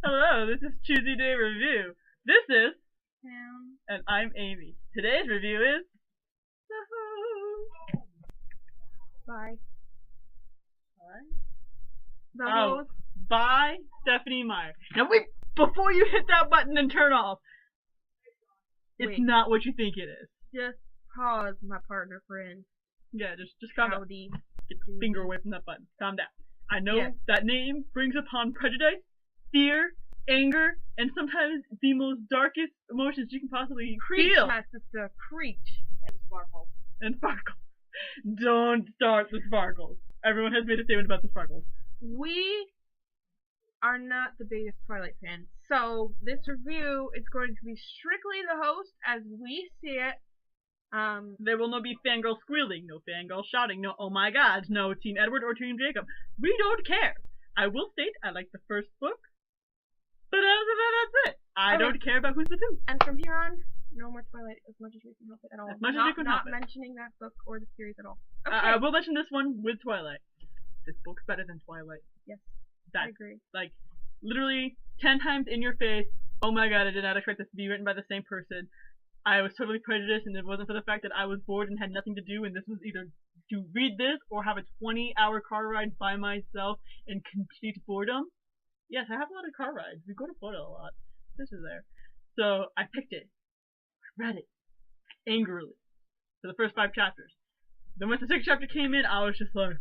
Hello, this is Choosy Day Review. This is, Sam. and I'm Amy. Today's review is Bye. The Oh, host. by Stephanie Meyer. Now wait, before you hit that button and turn off, it's Wait. not what you think it is. Just pause, my partner friend. Yeah, just calm down. Howdy. Get your finger away from that button. Calm down. I know Yes. that name brings upon prejudice, fear, anger, and sometimes the most darkest emotions you can possibly Creech, feel. my sister. Creech. And sparkle. And sparkles. Don't start the sparkles. Everyone has made a statement about the sparkles. We are not the biggest Twilight fans, so this review is going to be strictly the host as we see it. There will not be fangirl squealing, no fangirl shouting, no oh my god, no Team Edward or Team Jacob. We don't care. I will state I like the first book, but other than that, that's it. I don't care about who's the who. And from here on, no more Twilight as much as we can help it at all. As much as we can help it. Not mentioning that book or the series at all. Okay. I will mention this one with Twilight. This book's better than Twilight. Yes, That's, I agree. like, literally 10 times in your face, oh my god, I did not expect this to be written by the same person. I was totally prejudiced, and it wasn't for the fact that I was bored and had nothing to do, and this was either to read this or have a 20-hour car ride by myself in complete boredom. Yes, I have a lot of car rides. We go to Florida a lot. This is there. So I picked it. I read it. Angrily. For the first 5 chapters. Then once the 6th chapter came in, I was just like...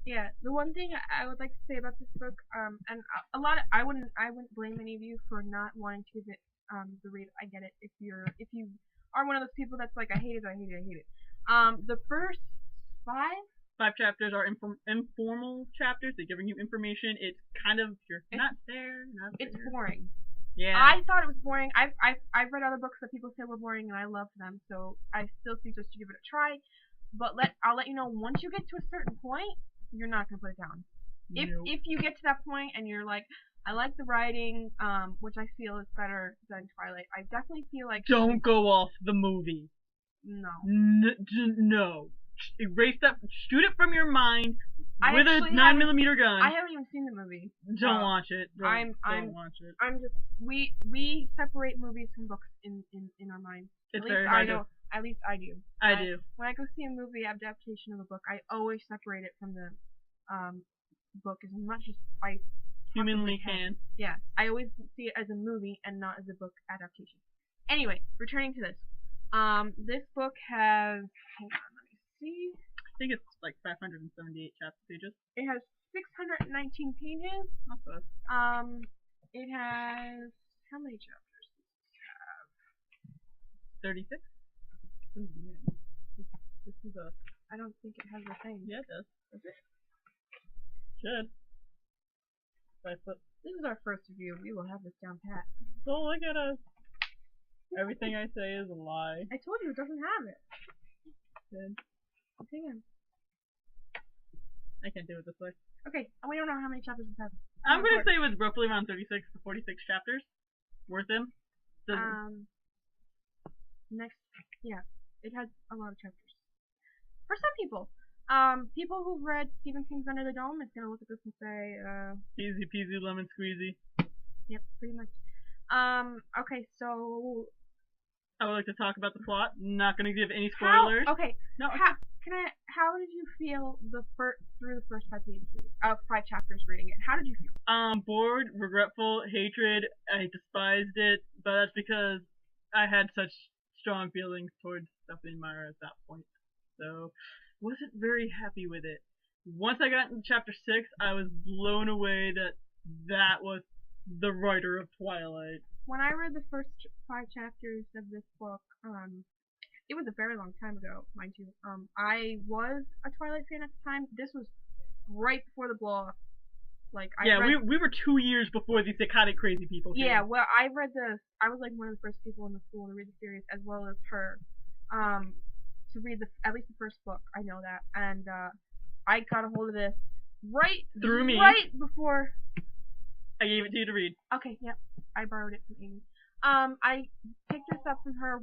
Yeah, the one thing I would like to say about this book, and a lot of, I wouldn't blame any of you for not wanting to give it the read. I get it. If you are one of those people that's like, I hate it. The first 5 chapters are informal chapters. They're giving you information. It's kind of, you're not there. It's boring. Yeah. I thought it was boring. I've read other books that people said were boring, and I loved them. So I still suggest you give it a try. But I'll let you know, once you get to a certain point, you're not gonna put it down. Nope. If you get to that point and you're like, I like the writing, which I feel is better than Twilight. I definitely feel like Don't go off the movie. No. No. Erase that. Shoot it from your mind with a 9mm gun. I haven't even seen the movie. Don't watch it. Don't watch it. I'm just we separate movies from books in our minds. It's at very least hard I know. At least I do. I do. When I go see a movie adaptation of a book, I always separate it from the book as much as I humanly can. Yeah, I always see it as a movie and not as a book adaptation. Anyway, returning to this. This book has, hang on, let me see. I think it's like 578 chapter pages. It has 619 pages. Not bad. It has, how many chapters does it have? 36? This is a... I don't think it has a thing. Yeah, it does. Does it? Should. This is our first review. We will have this down pat. So look at us. Everything I say is a lie. I told you it doesn't have it. Good. Hang on. I can't do it this way. Okay, and we don't know how many chapters it has. I'm gonna say it was roughly around 36 to 46 chapters. Worth them. Next, yeah, it has a lot of chapters. For some people. People who've read Stephen King's Under the Dome is gonna look at this and say, easy peasy lemon squeezy. Yep, pretty much. Okay, so I would like to talk about the plot. Not gonna give any spoilers. How did you feel through the first 5 chapters reading it? How did you feel? Bored, regretful, hatred. I despised it, but that's because I had such strong feelings towards Stephanie Meyer at that point. So, wasn't very happy with it. Once I got into chapter 6, I was blown away that was the writer of Twilight. When I read the first 5 chapters of this book, it was a very long time ago, mind you. I was a Twilight fan at the time. This was right before the blow-up. We were 2 years before these psychotic crazy people came. Yeah, well, I was like one of the first people in the school to read the series, as well as her. To read at least the first book, I know that, and I got a hold of this right before I gave it to you to read. Okay, yep, I borrowed it from Amy. I picked this up from her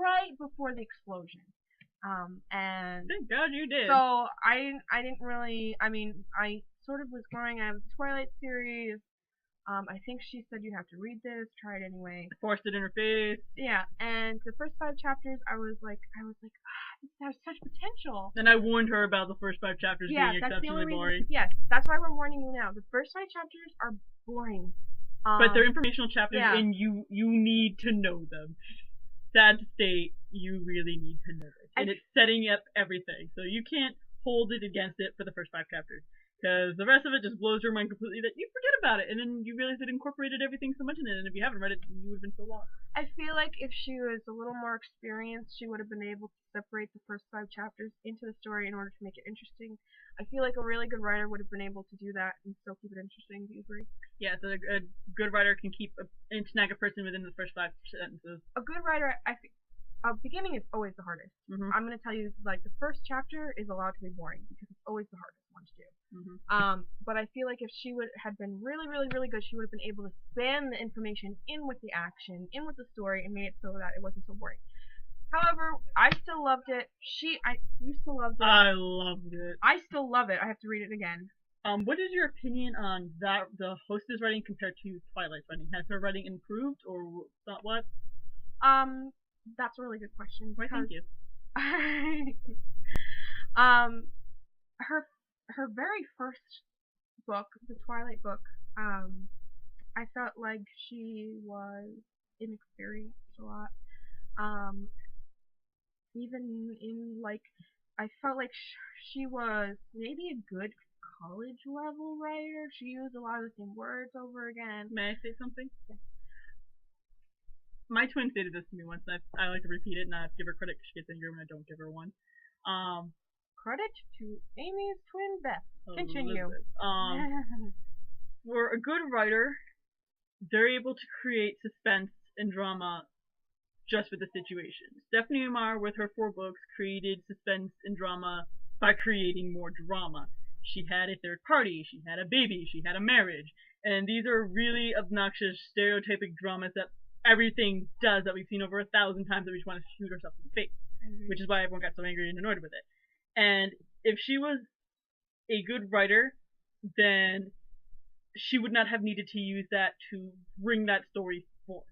right before the explosion, and thank God you did. So I didn't really. I mean, I sort of was growing out of the Twilight series. I think she said you have to read this, try it anyway. Forced it in her face. Yeah, and the first 5 chapters, I was like, this has such potential. And I warned her about the first 5 chapters being exceptionally boring. Yes, that's why we're warning you now. The first 5 chapters are boring. But they're informational chapters, and you need to know them. Sad to state, you really need to know it. And it's setting up everything, so you can't hold it against it for the first 5 chapters. Because the rest of it just blows your mind completely that you forget about it, and then you realize it incorporated everything so much in it, and if you haven't read it, you would have been so lost. I feel like if she was a little more experienced, she would have been able to separate the first 5 chapters into the story in order to make it interesting. I feel like a really good writer would have been able to do that and still keep it interesting. Do you agree? Yeah, so a good writer can keep and snag a person within the first 5 sentences. A good writer, I think, beginning is always the hardest. Mm-hmm. I'm gonna tell you, like, the first chapter is allowed to be boring because it's always the hardest one to do. Mm-hmm. But I feel like if she had been really, really, really good, she would have been able to span the information in with the action, in with the story, and made it so that it wasn't so boring. However, I still loved it. You still loved it. I loved it. I still love it. I have to read it again. What is your opinion on that? The hostess writing compared to Twilight's writing? Has her writing improved, or not? What? That's a really good question. Why, thank you. Her very first book, the Twilight book, I felt like she was inexperienced a lot. Even in, like, I felt like she was maybe a good college level writer. She used a lot of the same words over again. May I say something? Yes. My twin stated this to me once, and I like to repeat it, and I give her credit because she gets angry when I don't give her one. Credit to Amy's twin Beth. Continue. For a good writer, they're able to create suspense and drama just with the situation. Stephanie Meyer, with her 4 books, created suspense and drama by creating more drama. She had a third party, she had a baby, she had a marriage, and these are really obnoxious, stereotypic dramas that everything does that we've seen over 1,000 times that we just want to shoot ourselves in the face, which is why everyone got so angry and annoyed with it. And if she was a good writer, then she would not have needed to use that to bring that story forth.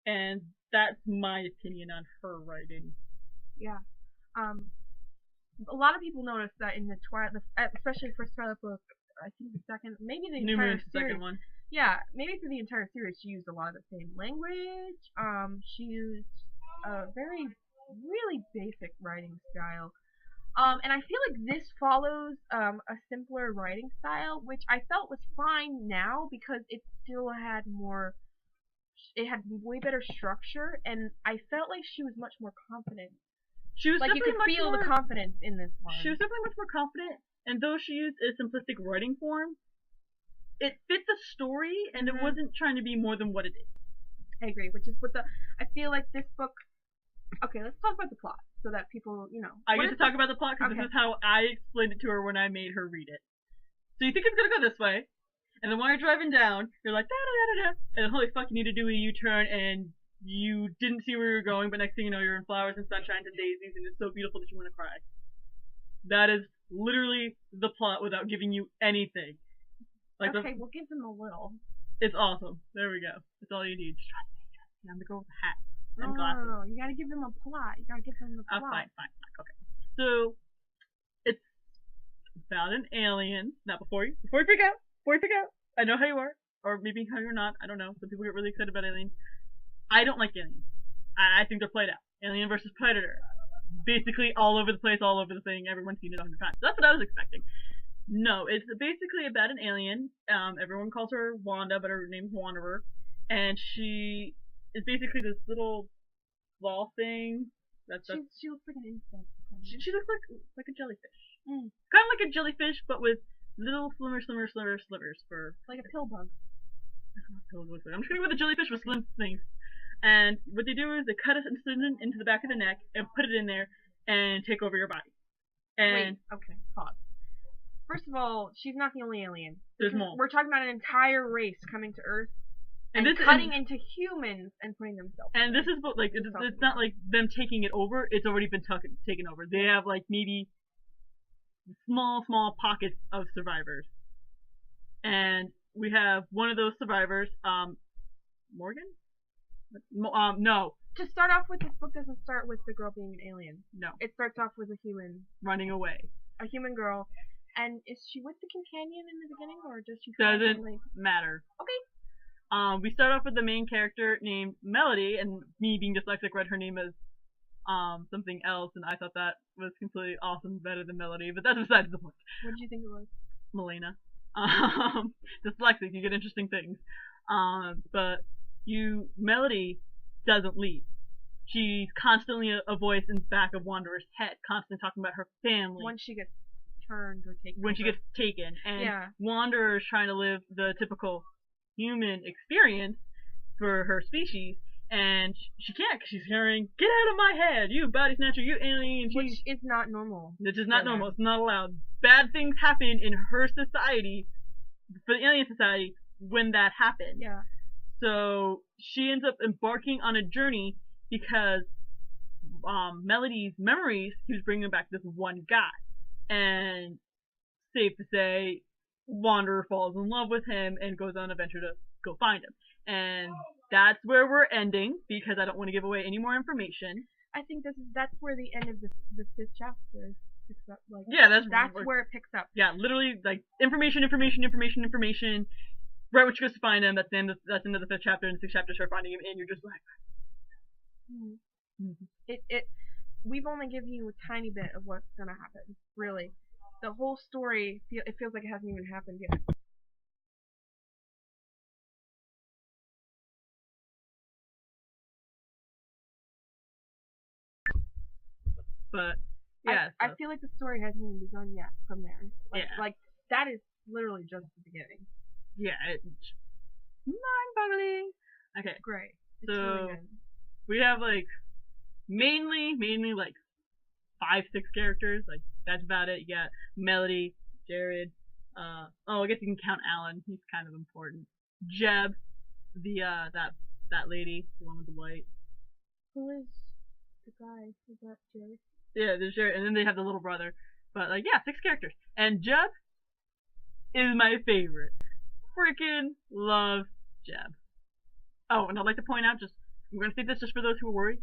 And that's my opinion on her writing. Yeah. A lot of people noticed that in the Twilight, especially the first Twilight book, I think the second, maybe the entire series. Second one. Yeah, maybe through the entire series she used a lot of the same language. She used a really basic writing style. And I feel like this follows a simpler writing style, which I felt was fine now because it still had more. It had way better structure, and I felt like she was much more confident. She was like you could feel the confidence in this one. She was definitely much more confident, and though she used a simplistic writing form, it fit the story, and it wasn't trying to be more than what it is. I agree, which is what I feel like this book. Okay, let's talk about the plot so that people, I get to talk about the plot because this is how I explained it to her when I made her read it. So you think it's gonna go this way, and then while you're driving down, you're like da da da da, and holy fuck, you need to do a U-turn, and you didn't see where you were going, but next thing you know, you're in flowers and sunshine and daisies, and it's so beautiful that you want to cry. That is literally the plot without giving you anything. Like okay, we'll give them a little. It's awesome. There we go. That's all you need. Just trust me. I'm the girl with the hat and no, glasses. No, you gotta give them a plot. You gotta give them the plot. Fine. Okay. So, it's about an alien. Now, before you freak out, I know how you are, or maybe how you're not. I don't know. Some people get really excited about aliens. I don't like aliens. I think they're played out. Alien versus Predator. Basically all over the place, all over the thing. Everyone's seen it 100 times. That's what I was expecting. No, it's basically about an alien. Everyone calls her Wanda, but her name's Wanderer. And she is basically this little ball thing. She looks like an insect. She looks like a jellyfish. Kind of like a jellyfish, but with little slivers for... Like a pill bug. I'm just going with a jellyfish with slim things. And what they do is they cut a incision into the back of the neck and put it in there and take over your body. And wait, okay, pause. First of all, she's not the only alien. There's more. We're talking about an entire race coming to Earth and cutting into humans and putting themselves. And this is like it's not like them taking it over. It's already been taken over. They have like maybe small pockets of survivors. And we have one of those survivors, Morgan? No. To start off with, this book doesn't start with the girl being an alien. No. It starts off with a human. Running away. A human girl. And is she with the companion in the beginning, or does she? Doesn't matter. Okay. We start off with the main character named Melody, and me being dyslexic read her name as something else, and I thought that was completely awesome, better than Melody, but that's besides the point. What did you think it was? Melena. Dyslexic, you get interesting things. But Melody doesn't leave. She's constantly a voice in the back of Wanderer's head, constantly talking about her family. When she gets turned or taken. When she gets taken. And Wanderer's trying to live the typical human experience for her species, and she can't because she's hearing, "Get out of my head, you body snatcher, you alien." Which is not normal. Which is not normal. It's not allowed. Bad things happen in her society, for the alien society, when that happens. Yeah. So she ends up embarking on a journey because Melody's memories keeps bringing back this one guy, and safe to say, Wanderer falls in love with him and goes on an adventure to go find him. And that's where we're ending, because I don't want to give away any more information. I think that's where the end of the 5th chapter picks up. Like, yeah, that's where it picks up. Yeah, literally, like, information. Right when she goes to find him, that's the end of the 5th chapter, and the 6th chapter is her finding him, and you're just like... We've only given you a tiny bit of what's gonna happen, really. The whole story, it feels like it hasn't even happened yet. But yeah, I feel like the story hasn't even begun yet from there. Like that is literally just the beginning. Yeah, it's mind-boggling. Okay, great. So really good. We have like mainly like 5-6 characters. Like that's about it. You got Melody, Jared. I guess you can count Alan. He's kind of important. Jeb, the that lady, the one with the white. Who is the guy? Is that Jared? Yeah, there's Jared, and then they have the little brother. But like, yeah, 6 characters. And Jeb is my favorite. Freaking love Jeb. Oh, and I'd like to point out, I'm gonna say this just for those who are worried.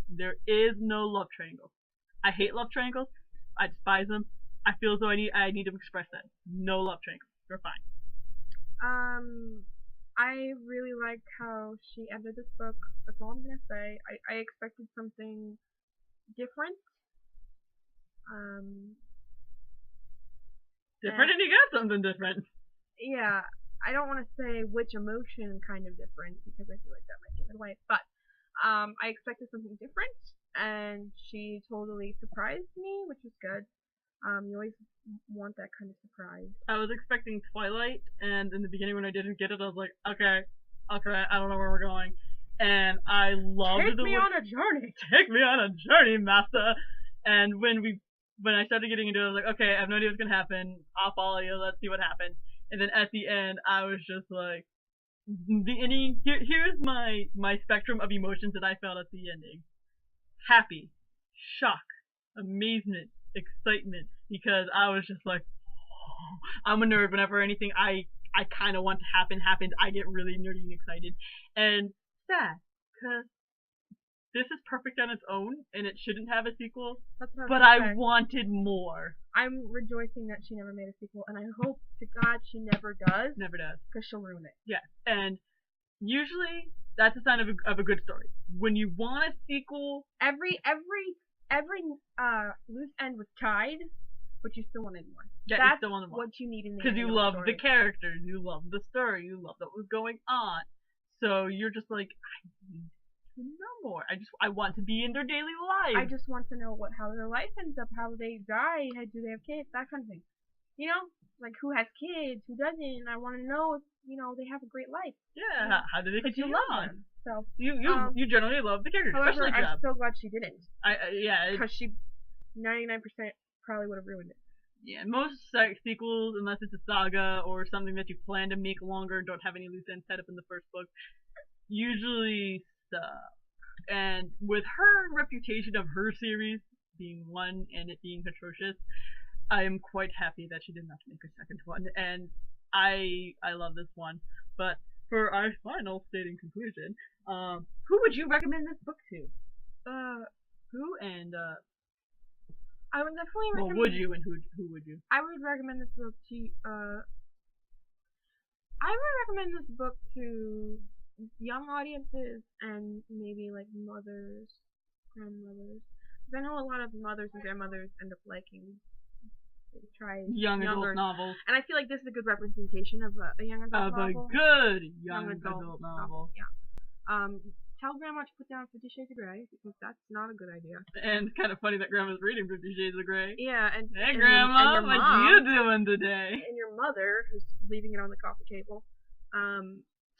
There is no love triangle. I hate love triangles. I despise them. I feel as though I need to express that. No love triangle. You're fine. I really like how she ended this book. That's all I'm gonna say. I expected something different. Different, and you got something different. Yeah, I don't want to say which emotion kind of different, because I feel like that might give it away. But I expected something different, and she totally surprised me, which was good. You always want that kind of surprise. I was expecting Twilight, and in the beginning when I didn't get it, I was like, okay, I don't know where we're going. And I loved Take me on a journey! Take me on a journey, master! And when I started getting into it, I was like, okay, I have no idea what's gonna happen. I'll follow you, let's see what happens. And then at the end, I was just like, the ending, here's my spectrum of emotions that I felt at the ending. Happy, shock, amazement, excitement, because I was just like, oh. I'm a nerd. Whenever anything I kind of want to happens, I get really nerdy and excited. And sad, because this is perfect on its own, and it shouldn't have a sequel, but I wanted more. I'm rejoicing that she never made a sequel, and I hope to God she never does. Never does. Because she'll ruin it. Yeah, and usually that's a sign of a good story. When you want a sequel, every loose end was tied, but you still wanted more. Yeah, that's you still wanted more. What you need in the because you love the characters, you love the story, you love what was going on. So you're just like, I need to know more. I want to be in their daily life. I just want to know how their life ends up, how they die, do they have kids, that kind of thing. You know, like who has kids, who doesn't. I want to know if they have a great life. Yeah, how do they continue on? So you generally love the characters. However, especially I'm so glad she didn't. Yeah, because she 99% probably would have ruined it. Yeah, most sequels, unless it's a saga or something that you plan to make longer and don't have any loose ends set up in the first book, usually suck. And with her reputation of her series being one and it being atrocious, I am quite happy that she did not make a second one. And I love this one. But for our final stating conclusion, who would you recommend this book to? Who and I would definitely well, recommend. would you and who would you? I would recommend this book to. I would recommend this book to young audiences and maybe like mothers, grandmothers. Because I know a lot of mothers and grandmothers end up liking. They try Young younger adult novels. And I feel like this is a good representation of a young adult novel. Of a good young adult novel. Yeah. Tell Grandma to put down 50 Shades of Grey because that's not a good idea. And it's kind of funny that Grandma's reading 50 Shades of Grey. Yeah, and hey, and Grandma, your what mom, you doing today? And your mother, who's leaving it on the coffee table,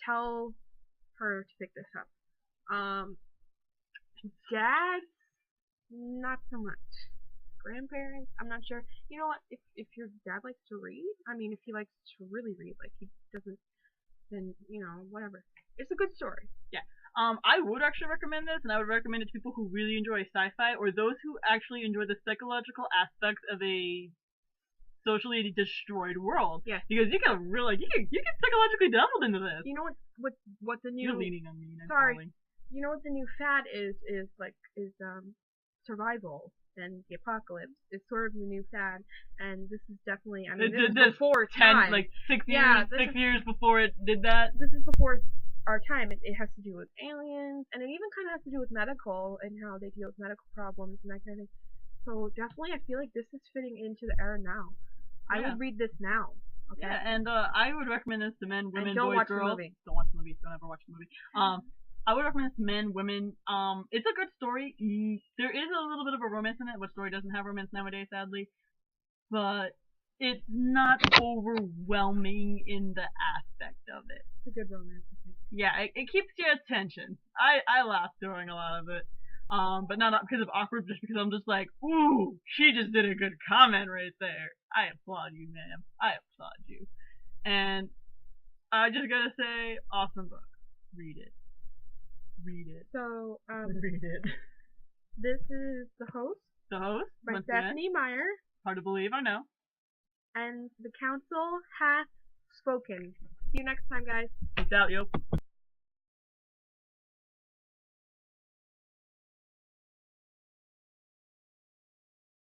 tell her to pick this up. Dad, not so much. Grandparents, I'm not sure. You know what? If your dad likes to read, I mean, if he likes to really read, like he doesn't, then whatever. It's a good story. Yeah. I would actually recommend this, and I would recommend it to people who really enjoy sci-fi or those who actually enjoy the psychological aspects of a socially destroyed world. Yeah. Because you can really, you can psychologically delve into this. You know what the new. You're leaning on me. Sorry. Falling. You know what the new fad is survival. And the apocalypse is sort of the new fad, and this is definitely, I mean, this is before its time. Like 6 years before it did that. This is before our time. It has to do with aliens, and it even kind of has to do with medical and how they deal with medical problems and that kind of thing. So definitely, I feel like this is fitting into the era now. I would read this now. Okay? Yeah, and I would recommend this to men, women, boys, girls. Don't watch the movie. Don't ever watch the movie. I would recommend this to men, women. It's a good story. There is a little bit of a romance in it. What story doesn't have romance nowadays, sadly? But it's not overwhelming in the aspect of it. It's a good romance, I think. Yeah, it keeps your attention. I laughed during a lot of it. But not because of awkward, just because I'm just like, ooh, she just did a good comment right there. I applaud you, ma'am. I applaud you. And I just gotta say, awesome book. Read it. Read it. So, read it. This is the host. The host? By Stephanie Meyer. Hard to believe, I know. And the council hath spoken. See you next time, guys. Peace out, yo.